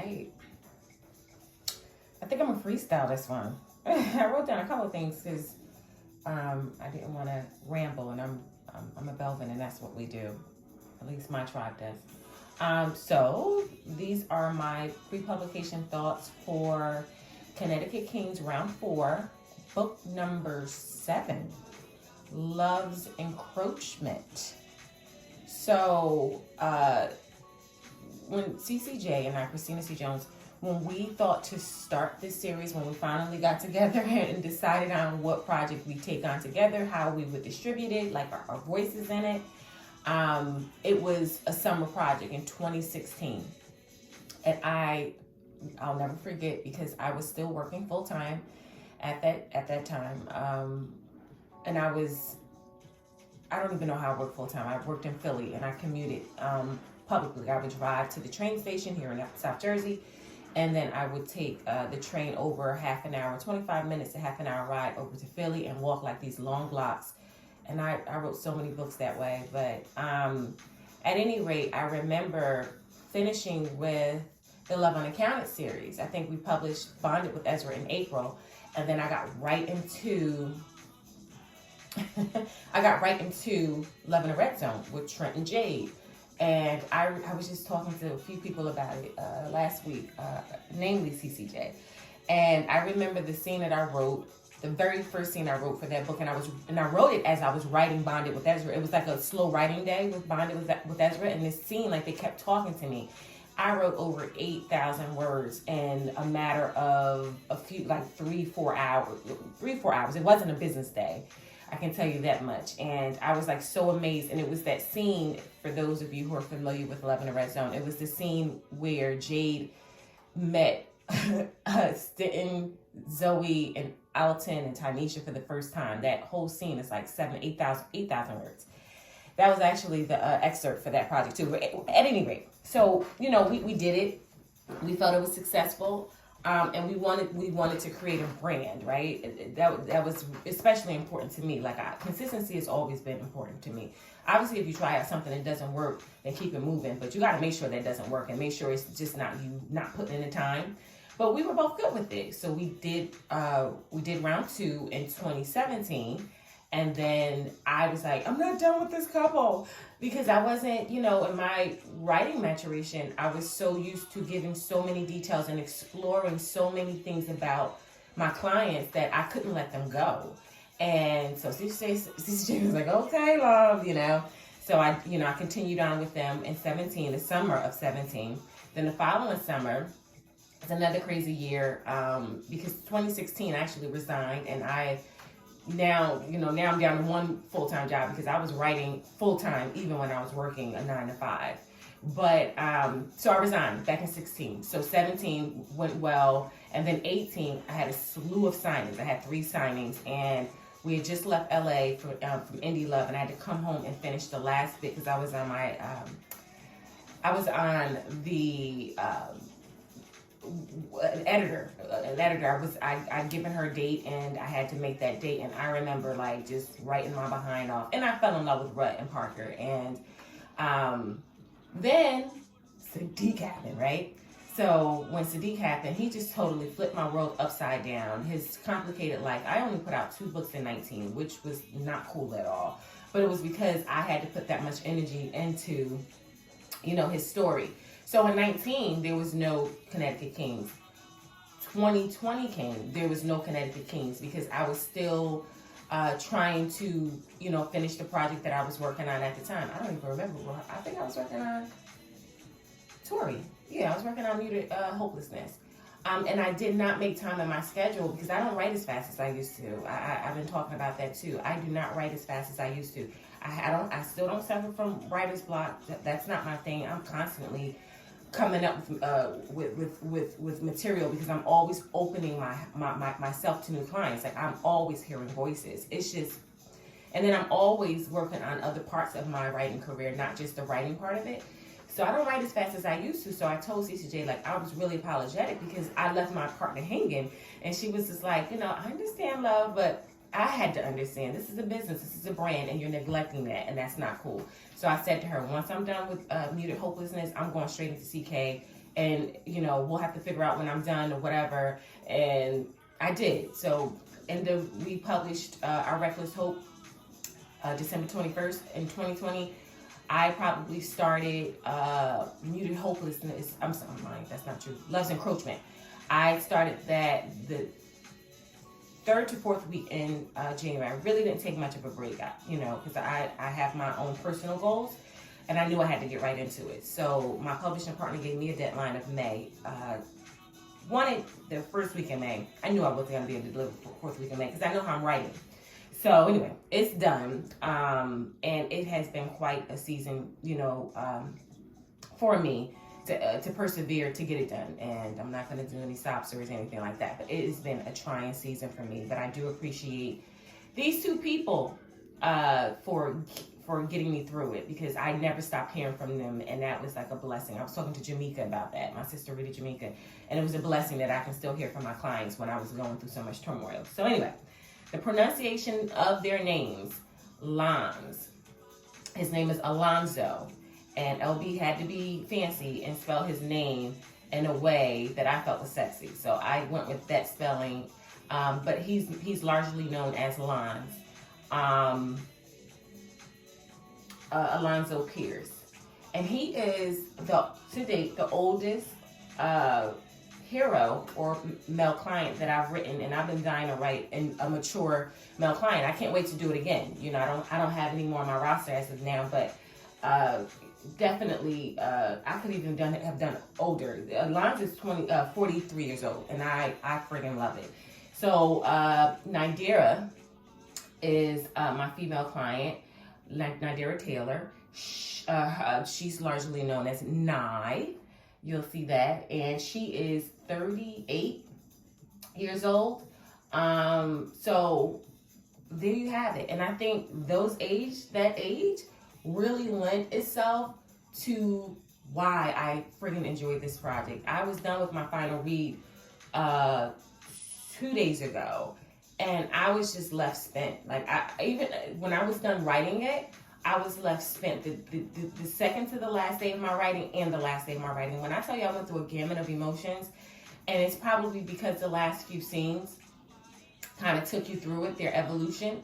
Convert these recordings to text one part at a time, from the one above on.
I think I'm gonna freestyle this one. I wrote down a couple of things because I didn't want to ramble, and I'm a Belvin, and that's what we do. At least my tribe does. So these are my pre-publication thoughts for Connecticut Kings Round 4, book number 7, Love's Encroachment. So when CCJ and I, Christina C. Jones, when we thought to start this series, when we finally got together and decided on what project we take on together, how we would distribute it, like our voices in it, it was a summer project in 2016. And I'll never forget, because I was still working full time at that time. And I don't even know how I worked full time. I worked in Philly, and I commuted publicly. I would drive to the train station here in South Jersey, and then I would take the train over half an hour, 25 minutes to half an hour ride over to Philly, and walk like these long blocks. And I wrote so many books that way. But at any rate, I remember finishing with the Love Unaccounted series. I think we published Bonded with Ezra in April, and then I got right into Love in the Red Zone with Trent and Jade. And I was just talking to a few people about it last week, namely CCJ. And I remember the scene that I wrote, the very first scene I wrote for that book, and I wrote it as I was writing Bonded with Ezra. It was like a slow writing day with Bonded with Ezra, and this scene, like, they kept talking to me. I wrote over 8,000 words in a matter of a few, like 3-4 hours. It wasn't a business day, I can tell you that much. And I was like so amazed. And it was that scene, for those of you who are familiar with Love in the Red Zone, it was the scene where Jade met Stanton, Zoe, and Alton and Tynesha for the first time. That whole scene is like 8,000 words. That was actually the excerpt for that project too. But at any rate, so we did it. We felt it was successful. And we wanted to create a brand, right? That was especially important to me. Like, consistency has always been important to me. Obviously, if you try out something that doesn't work, then keep it moving. But you got to make sure that doesn't work, and make sure it's just not putting in the time. But we were both good with it, so we did round 2 in 2017. And then I was like, I'm not done with this couple, because I wasn't, in my writing maturation, I was so used to giving so many details and exploring so many things about my clients that I couldn't let them go. And so CJ was like, okay, love, So I continued on with them in the summer of 17. Then the following summer, it's another crazy year, because 2016 I actually resigned, and now I'm down to one full-time job, because I was writing full-time even when I was working a 9-to-5. But so I resigned back in 16. So 17 went well, and then 18 I had a slew of signings. I had 3 signings, and we had just left LA from Indie Love, and I had to come home and finish the last bit, because I was on my an editor. I'd given her a date, and I had to make that date. And I remember like just writing my behind off, and I fell in love with Rhett and Parker. And then Sadiq happened, right? So when Sadiq happened, he just totally flipped my world upside down. His complicated life. I only put out 2 books in 19, which was not cool at all. But it was because I had to put that much energy into, his story. So in 19, there was no Connecticut Kings. 2020 came, there was no Connecticut Kings, because I was still trying to, finish the project that I was working on at the time. I don't even remember. I think I was working on Tori. Yeah, I was working on Muted Hopelessness. And I did not make time in my schedule, because I don't write as fast as I used to. I've been talking about that too. I do not write as fast as I used to. I still don't suffer from writer's block. That's not my thing. I'm constantly coming up with material, because I'm always opening myself to new clients. Like, I'm always hearing voices. It's just, and then I'm always working on other parts of my writing career, not just the writing part of it. So I don't write as fast as I used to. So I told CCJ, like, I was really apologetic, because I left my partner hanging, and she was just like, I understand, love, but I had to understand, this is a business, this is a brand, and you're neglecting that, and that's not cool. So I said to her, once I'm done with Muted Hopelessness, I'm going straight into CK, and we'll have to figure out when I'm done or whatever. And I did. So we published our Reckless Hope December 21st in 2020. I probably started Muted Hopelessness. I'm sorry, that's not true. Love's Encroachment. I started that the 3rd to 4th week in January. I really didn't take much of a break, because I have my own personal goals, and I knew I had to get right into it. So my publishing partner gave me a deadline of May. Wanted the 1st week in May. I knew I wasn't going to be able to deliver the 4th week in May because I know how I'm writing. So anyway, it's done, and it has been quite a season, for me to persevere to get it done. And I'm not going to do any stops or anything like that. But it has been a trying season for me. But I do appreciate these 2 people for getting me through it, because I never stopped hearing from them, and that was like a blessing. I was talking to Jamaica about that, my sister Rita Jamaica, and it was a blessing that I can still hear from my clients when I was going through so much turmoil. So anyway. The pronunciation of their names, Lons. His name is Alonzo, and LB had to be fancy and spell his name in a way that I felt was sexy. So I went with that spelling, but he's largely known as Lons. Alonzo Pierce. And he is, to date, the oldest hero or male client that I've written, and I've been dying to write a mature male client. I can't wait to do it again. I don't have any more on my roster as of now, but definitely I could even have done older. Alonzo is 43 years old, and I friggin' love it. So Nidera is my female client, Nidera Taylor. She's largely known as Nye. You'll see that. And she is 38 years old. So there you have it. And I think that age really lent itself to why I friggin' enjoyed this project. I was done with my final read 2 days ago, and I was just left spent. Like, even when I was done writing it, I was left spent. The second to the last day of my writing and the last day of my writing. When I tell you I went through a gamut of emotions, and it's probably because the last few scenes kind of took you through it, their evolution.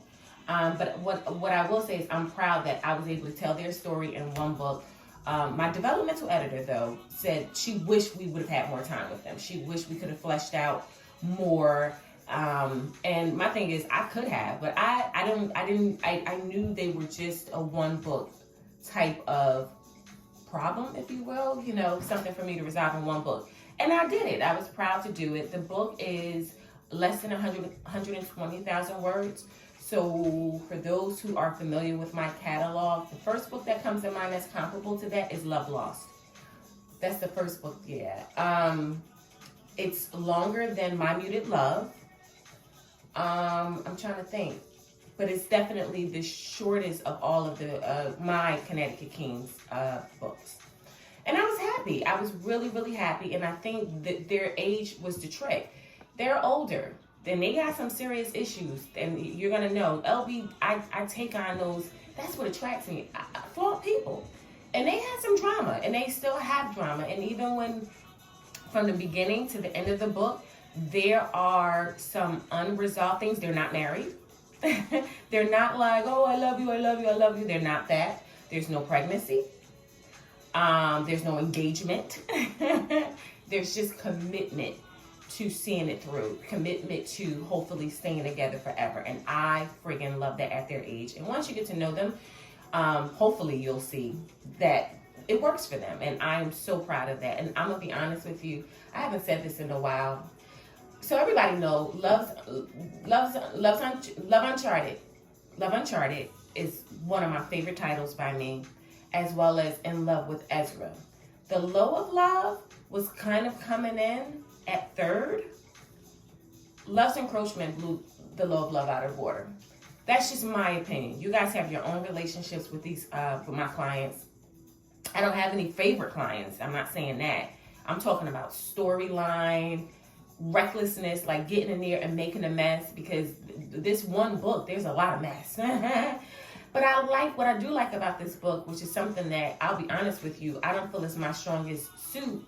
But what I will say is I'm proud that I was able to tell their story in one book. My developmental editor, though, said she wished we would have had more time with them. She wished we could have fleshed out more. And my thing is, I could have, but I knew they were just a one book type of problem, if you will, something for me to resolve in one book. And I did it. I was proud to do it. The book is less than 120,000 words. So for those who are familiar with my catalog, the first book that comes to mind that's comparable to that is Love Lost. That's the first book, yeah. It's longer than My Muted Love. I'm trying to think, but it's definitely the shortest of all of the my Connecticut Kings books. And I was happy. I was really, really happy. And I think that their age was the trick. They're older. Then they got some serious issues. And you're going to know, LB, I take on those. That's what attracts me. Flawed people. And they had some drama. And they still have drama. And even when, from the beginning to the end of the book, there are some unresolved things. They're not married. They're not like, oh, I love you, I love you, I love you. They're not that. There's no pregnancy. There's no engagement. There's just commitment to seeing it through. Commitment to hopefully staying together forever. And I friggin' love that at their age. And once you get to know them, hopefully you'll see that it works for them. And I'm so proud of that. And I'm going to be honest with you. I haven't said this in a while. So everybody knows Love Uncharted. Love Uncharted is one of my favorite titles by me, as well as In Love with Ezra. The Low of Love was kind of coming in at third. Love's Encroachment blew The Low of Love out of water. That's just my opinion. You guys have your own relationships with these with my clients. I don't have any favorite clients. I'm not saying that. I'm talking about storyline, recklessness, like getting in there and making a mess, because this one book, there's a lot of mess. But what I do like about this book, which is something that I'll be honest with you, I don't feel is my strongest suit,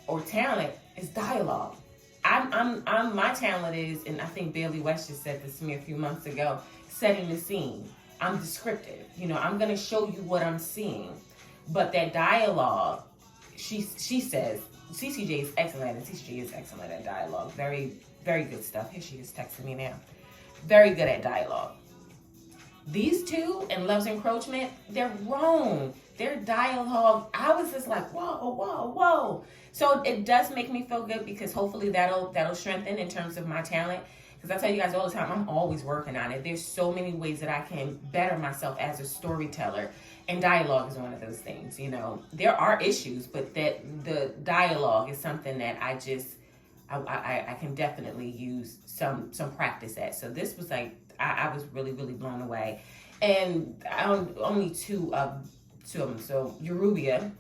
or talent is dialogue. My talent is, and I think Bailey West just said this to me a few months ago, setting the scene. I'm descriptive. I'm going to show you what I'm seeing. But that dialogue, she says, CCJ is excellent, and CCJ is excellent at dialogue. Very, very good stuff. Here she is texting me now. Very good at dialogue. These two in Love's Encroachment, they're wrong. Their dialogue, I was just like, whoa, whoa, whoa. So it does make me feel good, because hopefully that'll strengthen in terms of my talent. Because I tell you guys all the time, I'm always working on it. There's so many ways that I can better myself as a storyteller. And dialogue is one of those things, There are issues, but that the dialogue is something that I can definitely use some practice at. So this was like, I was really, really blown away. And only two of them. So Eurubia,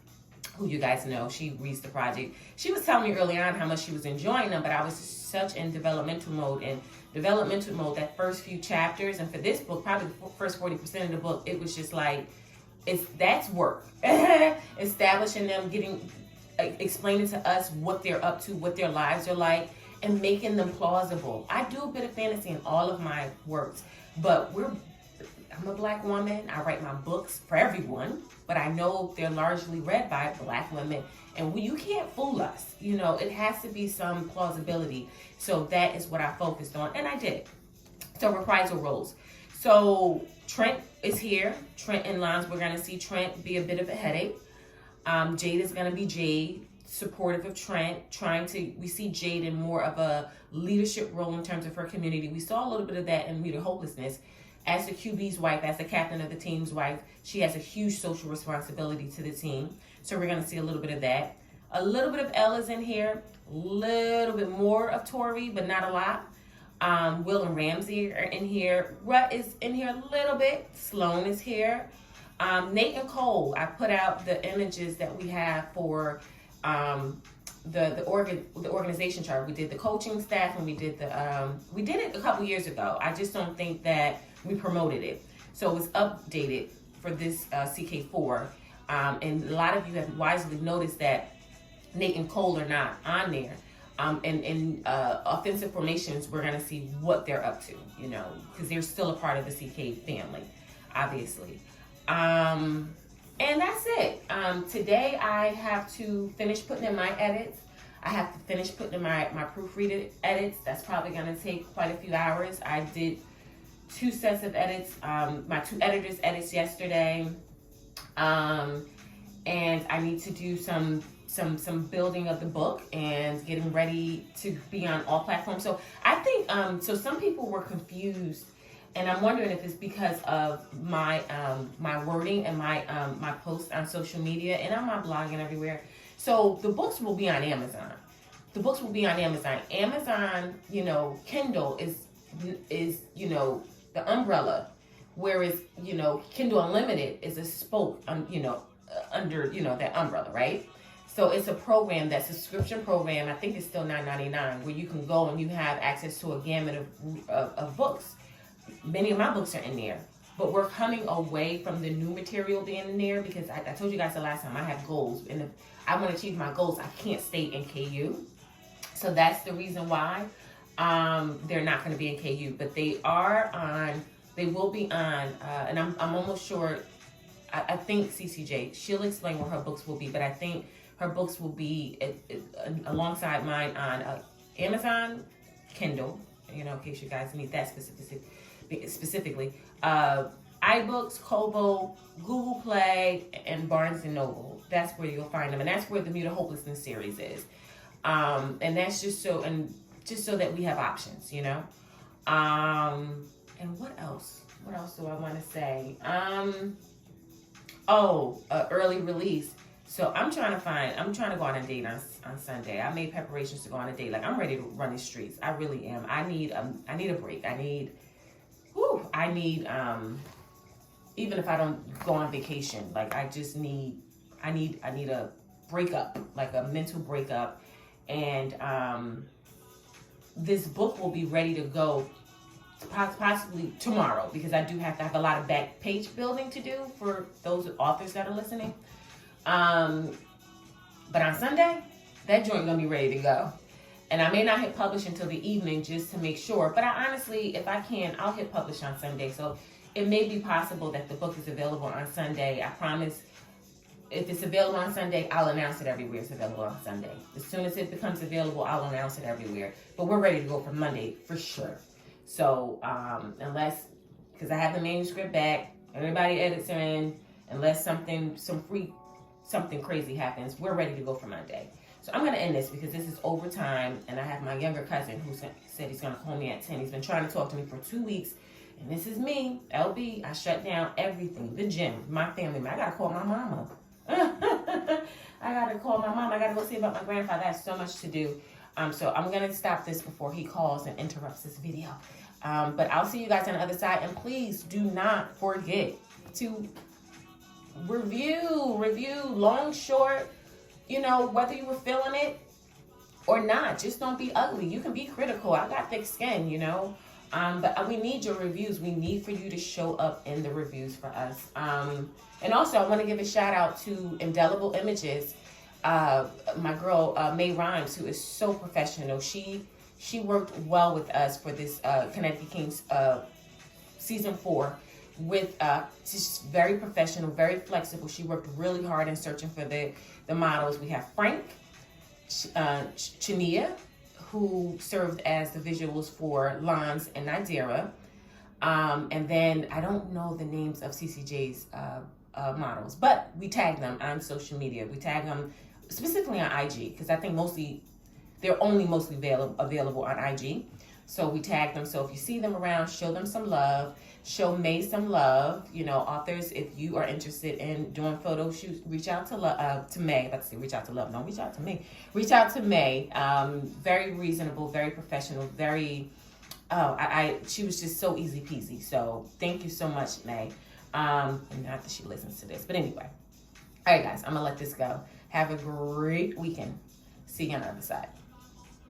who you guys know, she reads the project. She was telling me early on how much she was enjoying them, but I was such in developmental mode. And developmental mode, that first few chapters, and for this book, probably the first 40% of the book, it was just like, that's work. Establishing them, explaining to us what they're up to, what their lives are like, and making them plausible. I do a bit of fantasy in all of my works, but I'm a Black woman. I write my books for everyone, but I know they're largely read by Black women, and you can't fool us. It has to be some plausibility. So that is what I focused on, and I did. So reprisal roles. So Trent is here. Trent and Lons, we're going to see Trent be a bit of a headache. Jade is going to be Jade, supportive of Trent, we see Jade in more of a leadership role in terms of her community. We saw a little bit of that in Muted Hopelessness. As the QB's wife, as the captain of the team's wife, she has a huge social responsibility to the team. So we're going to see a little bit of that. A little bit of Ella's in here, a little bit more of Tori, but not a lot. Will and Ramsey are in here. Rut is in here a little bit. Sloan is here. Nate and Cole, I put out the images that we have for the organization chart. We did the coaching staff, and we did it a couple years ago. I just don't think that we promoted it. So it was updated for this CK4. And a lot of you have wisely noticed that Nate and Cole are not on there. In offensive formations, we're going to see what they're up to, because they're still a part of the CK family, obviously. And that's it. Today I have to finish putting in my edits. I have to finish putting in my proofreader edits. That's probably going to take quite a few hours. I did 2 sets of edits, my 2 editors' edits yesterday. And I need to do some building of the book and getting ready to be on all platforms. So I think, so some people were confused, and I'm wondering if it's because of my wording and my posts on social media and on my blog and everywhere. So the books will be on Amazon. Amazon, Kindle is the umbrella, whereas, Kindle Unlimited is a spoke, under, that umbrella, right? So it's a program, that subscription program, I think it's still $9.99, where you can go and you have access to a gamut of books. Many of my books are in there, but we're coming away from the new material being in there, because I told you guys the last time I have goals, and if I want to achieve my goals, I can't stay in KU. So that's the reason why they're not going to be in KU, but they will be on, and I'm almost sure, I think CCJ, she'll explain where her books will be, but I think her books will be alongside mine on Amazon, Kindle, in case you guys need that specifically. iBooks, Kobo, Google Play, and Barnes & Noble. That's where you'll find them. And that's where the Muted Hopelessness series is. And that's just so that we have options, And what else? What else do I want to say? Early release. So I'm trying to go on a date on Sunday. I made preparations to go on a date. Like, I'm ready to run the streets. I really am. I need a break. I need, even if I don't go on vacation, like, I need a breakup, like a mental breakup. And this book will be ready to go possibly tomorrow, because I do have to have a lot of back page building to do for those authors that are listening. But on Sunday, that joint gonna be ready to go. And I may not hit publish until the evening just to make sure. But I honestly, if I can, I'll hit publish on Sunday. So it may be possible that the book is available on Sunday. I promise. If it's available on Sunday, I'll announce it everywhere it's available on Sunday. As soon as it becomes available, I'll announce it everywhere. But we're ready to go for Monday for sure. So unless, because I have the manuscript back, everybody edits are in, unless something crazy happens, we're ready to go for Monday. So I'm going to end this because this is overtime, and I have my younger cousin who said he's going to call me at 10. He's been trying to talk to me for 2 weeks, and this is me, LB. I shut down everything, the gym, my family. I got to call my mama. I got to call my mom. I got to go see about my grandfather. I have so much to do. So I'm going to stop this before he calls and interrupts this video. But I'll see you guys on the other side, and please do not forget to review, long, short, you know, whether you were feeling it or not. Just don't be ugly. You can be critical. I got thick skin, you know. But we need your reviews. We need for you to show up in the reviews for us. And also, I want to give a shout out to Indelible Images. My girl, May Rhymes, who is so professional. She worked well with us for this Connecticut Kings season 4. She's very professional, very flexible. She worked really hard in searching for the models. We have Frank, Chania, who served as the visuals for Lons and Nadira. And then I don't know the names of CCJ's models, but we tag them on social media. We tag them specifically on IG because I think they're only mostly available on IG. So we tag them. So if you see them around, show them some love. Show May some love. You know, authors, if you are interested in doing photo shoots, reach out to May. Let's say reach out to love. Don't reach out to me. Reach out to May. Very reasonable, very professional, very. She was just so easy peasy. So thank you so much, May. And not that she listens to this, but anyway. All right, guys, I'm gonna let this go. Have a great weekend. See you on the other side.